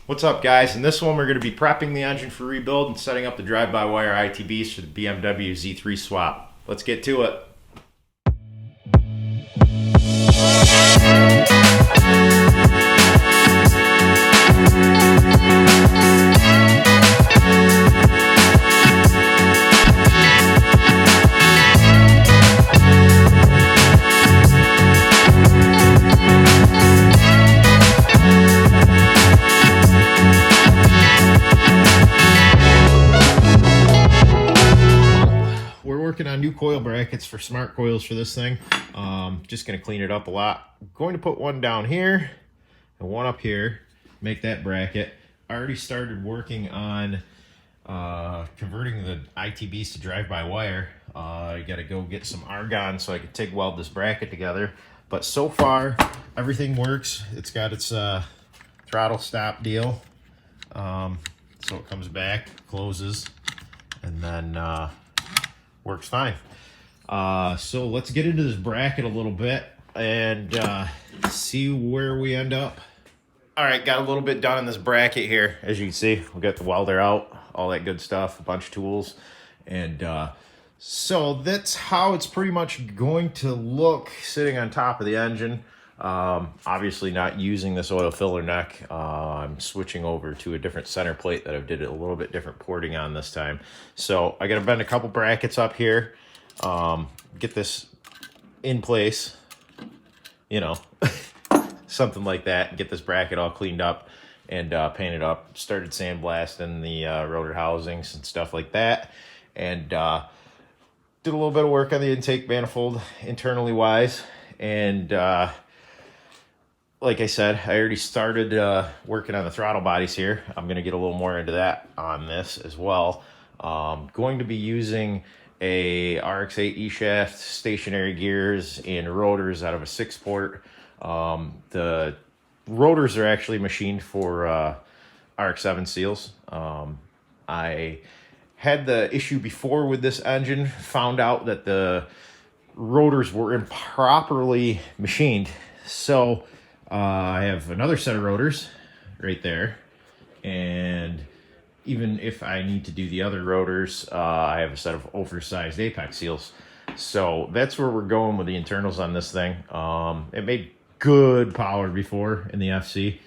What's up, guys? In this one we're going to be prepping the engine for rebuild and setting up the drive-by-wire ITBs for the BMW Z3 swap. Let's get to it. Working on new coil brackets for smart coils for this thing. Just going to clean it up a lot. I'm going to put one down here and one up here, make that bracket. I already started working on converting the ITBs to drive-by-wire. I got to go get some argon so I can TIG weld this bracket together. But so far, everything works. It's got its throttle stop deal. So it comes back, closes, and then works fine. So let's get into this bracket a little bit and see where we end up. All right, got a little bit done in this bracket here. As you can see, we got the welder out, all that good stuff, a bunch of tools. And so that's how it's pretty much going to look sitting on top of the engine. Obviously not using this oil filler neck. I'm switching over to a different center plate that I've did a little bit different porting on this time. So I got to bend a couple brackets up here, get this in place, you know, something like that, get this bracket all cleaned up and painted up. Started sandblasting the rotor housings and stuff like that, and did a little bit of work on the intake manifold internally wise. And like I said, I already started working on the throttle bodies here. I'm going to get a little more into that on this as well. Going to be using a RX-8 E-shaft, stationary gears, and rotors out of a 6-port. The rotors are actually machined for RX-7 seals. I had the issue before with this engine, found out that the rotors were improperly machined. So I have another set of rotors right there, and even if I need to do the other rotors, I have a set of oversized apex seals. So that's where we're going with the internals on this thing. It made good power before in the FC. It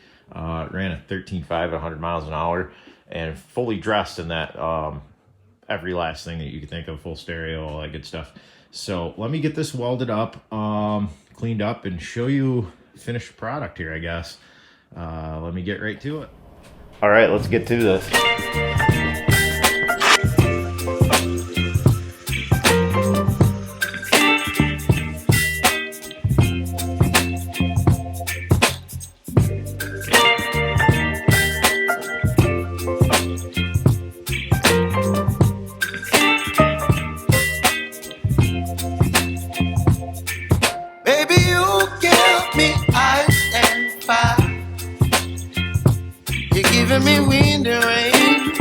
ran at 13.5 at 100 miles an hour and fully dressed in that every last thing that you could think of, full stereo, all that good stuff. So let me get this welded up, cleaned up, and show you finished product here, I guess. Let me get right to it. All right, let's get to this. Giving me wind and rain,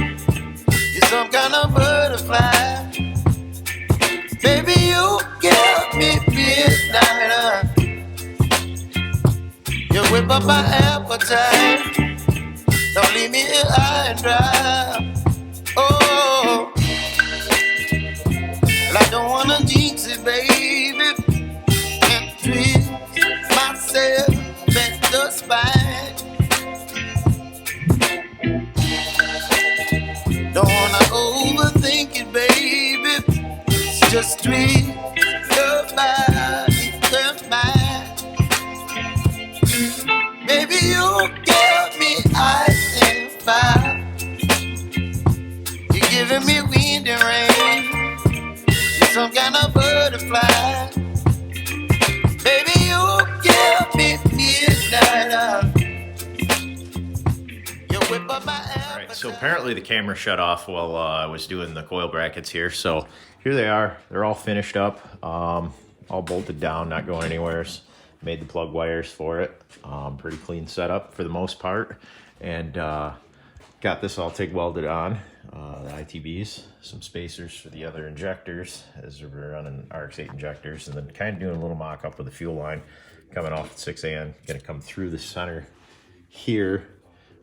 you're some kind of butterfly. Baby, you give me midnight. You whip up my appetite. Don't leave me here high and dry. Oh, well, I don't wanna jinx it, baby, and twist myself at the spine. Don't wanna overthink it, baby. It's just tweak your body and mine. Baby, you give me ice and fire. You're giving me wind and rain. You're some kind of butterfly. Baby, you give me midnight. You whip up my ass. So apparently the camera shut off while I was doing the coil brackets here. So here they are. They're all finished up, all bolted down, not going anywhere. Made the plug wires for it. Pretty clean setup for the most part. And got this all TIG welded on. The ITBs, some spacers for the other injectors as we're running RX-8 injectors, and then kind of doing a little mock-up with the fuel line coming off at 6 a.m. Going to come through the center here.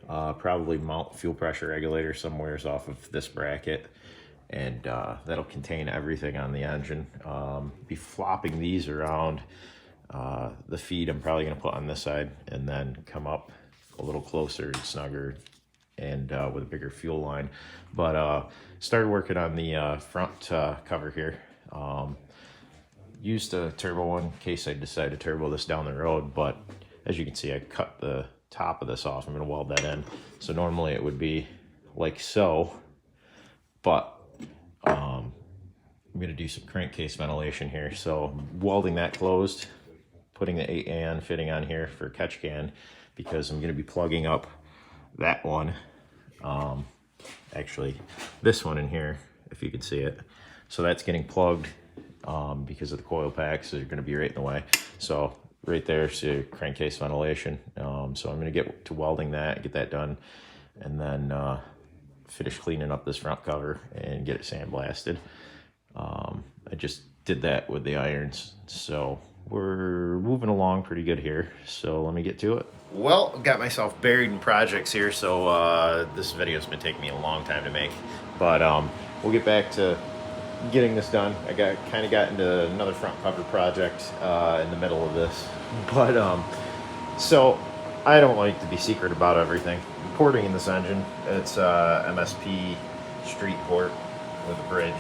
Probably mount fuel pressure regulator somewhere off of this bracket, and that'll contain everything on the engine. Be flopping these around. The feed I'm probably going to put on this side and then come up a little closer and snugger and with a bigger fuel line. But started working on the front cover here. Used a turbo one in case I decide to turbo this down the road, but as you can see, I cut the top of this off. I'm going to weld that in. So normally it would be like so, but I'm going to do some crankcase ventilation here. So welding that closed, putting the 8AN fitting on here for catch can, because I'm going to be plugging up that one. Actually, this one in here, if you can see it. So that's getting plugged because of the coil packs, so you're going to be right in the way. So right there, so crankcase ventilation. So I'm going to get to welding that, get that done, and then finish cleaning up this front cover and get it sandblasted. I just did that with the irons, so we're moving along pretty good here. So let me get to it. Well, got myself buried in projects here, so this video's been taking me a long time to make, but we'll get back to getting this done. I kind of got into another front cover project in the middle of this, but so I don't like to be secret about everything. I'm porting in this engine. It's MSP street port with a bridge.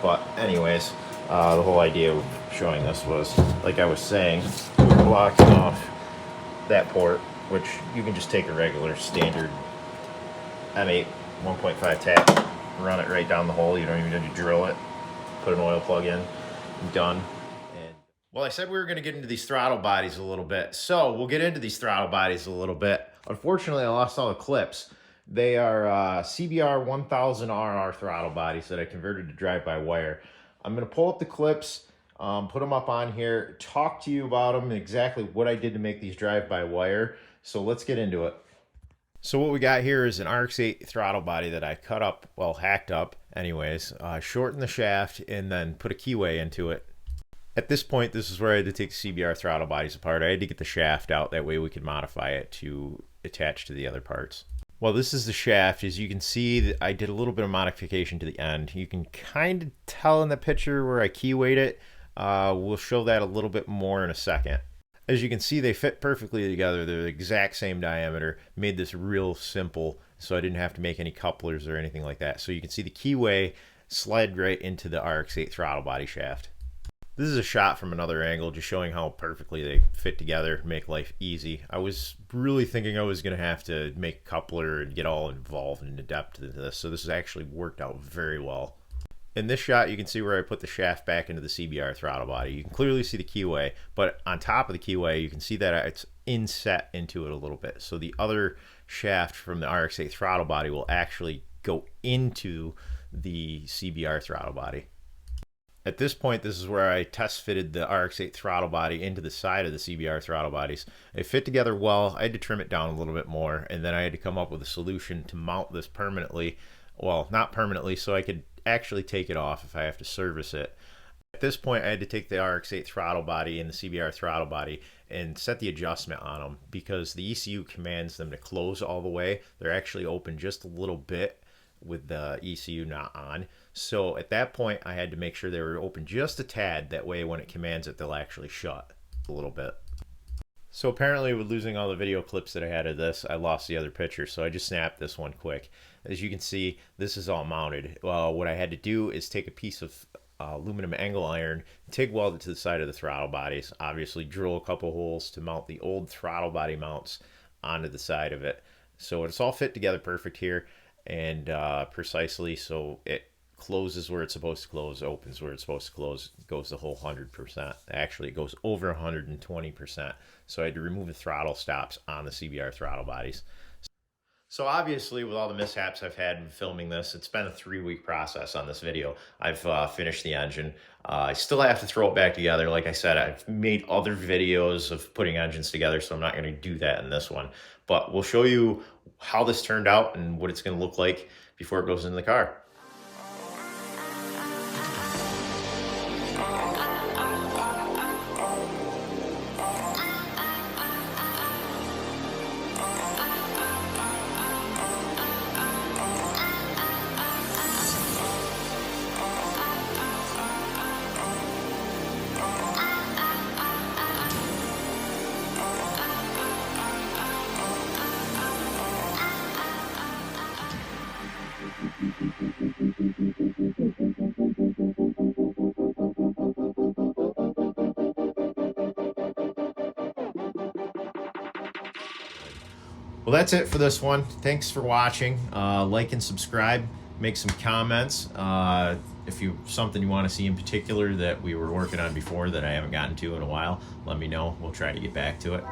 But anyways, the whole idea of showing this was, like I was saying, we're blocking off that port, which you can just take a regular standard M8 1.5 tap, run it right down the hole. You don't even need to drill it. Put an oil plug in, done. And well, I said we were going to get into these throttle bodies a little bit, so we'll get into these throttle bodies a little bit. Unfortunately, I lost all the clips. They are Cbr1000rr throttle bodies that I converted to drive-by-wire. I'm going to pull up the clips, put them up on here, talk to you about them, exactly what I did to make these drive-by-wire. So let's get into it. So what we got here is an RX-8 throttle body that I cut up, well, hacked up anyways, shortened the shaft, and then put a keyway into it. At this point, this is where I had to take the CBR throttle bodies apart. I had to get the shaft out, that way we could modify it to attach to the other parts. Well, this is the shaft. As you can see, that I did a little bit of modification to the end. You can kind of tell in the picture where I keywayed it. We'll show that a little bit more in a second. As you can see, they fit perfectly together. They're the exact same diameter. Made this real simple, so I didn't have to make any couplers or anything like that. So you can see the keyway slid right into the RX-8 throttle body shaft. This is a shot from another angle, just showing how perfectly they fit together, make life easy. I was really thinking I was going to have to make a coupler and get all involved and adept into this, so this has actually worked out very well. In this shot, you can see where I put the shaft back into the CBR throttle body. You can clearly see the keyway, but on top of the keyway, you can see that it's inset into it a little bit. So the other shaft from the RX-8 throttle body will actually go into the CBR throttle body. At this point, this is where I test fitted the RX-8 throttle body into the side of the CBR throttle bodies. They fit together well. I had to trim it down a little bit more, and then I had to come up with a solution to mount this permanently. Well, not permanently, so I could actually take it off if I have to service it. At this point, I had to take the RX-8 throttle body and the CBR throttle body and set the adjustment on them, because the ECU commands them to close all the way. They're actually open just a little bit with the ECU not on. So at that point, I had to make sure they were open just a tad. That way, when it commands it, they'll actually shut a little bit. So apparently, with losing all the video clips that I had of this, I lost the other picture. So I just snapped this one quick. As you can see, this is all mounted. Well, what I had to do is take a piece of aluminum angle iron, TIG weld it to the side of the throttle bodies. Obviously, drill a couple holes to mount the old throttle body mounts onto the side of it. So it's all fit together perfect here, and precisely, so it closes where it's supposed to close, opens where it's supposed to close, goes the whole 100%. Actually, it goes over 120%. So I had to remove the throttle stops on the CBR throttle bodies. So obviously, with all the mishaps I've had in filming this, it's been a 3-week process on this video. I've finished the engine. I still have to throw it back together. Like I said, I've made other videos of putting engines together, so I'm not going to do that in this one. But we'll show you how this turned out and what it's going to look like before it goes into the car. Well, that's it for this one. Thanks for watching. Like and subscribe. Make some comments. If something you want to see in particular that we were working on before that I haven't gotten to in a while, let me know. We'll try to get back to it.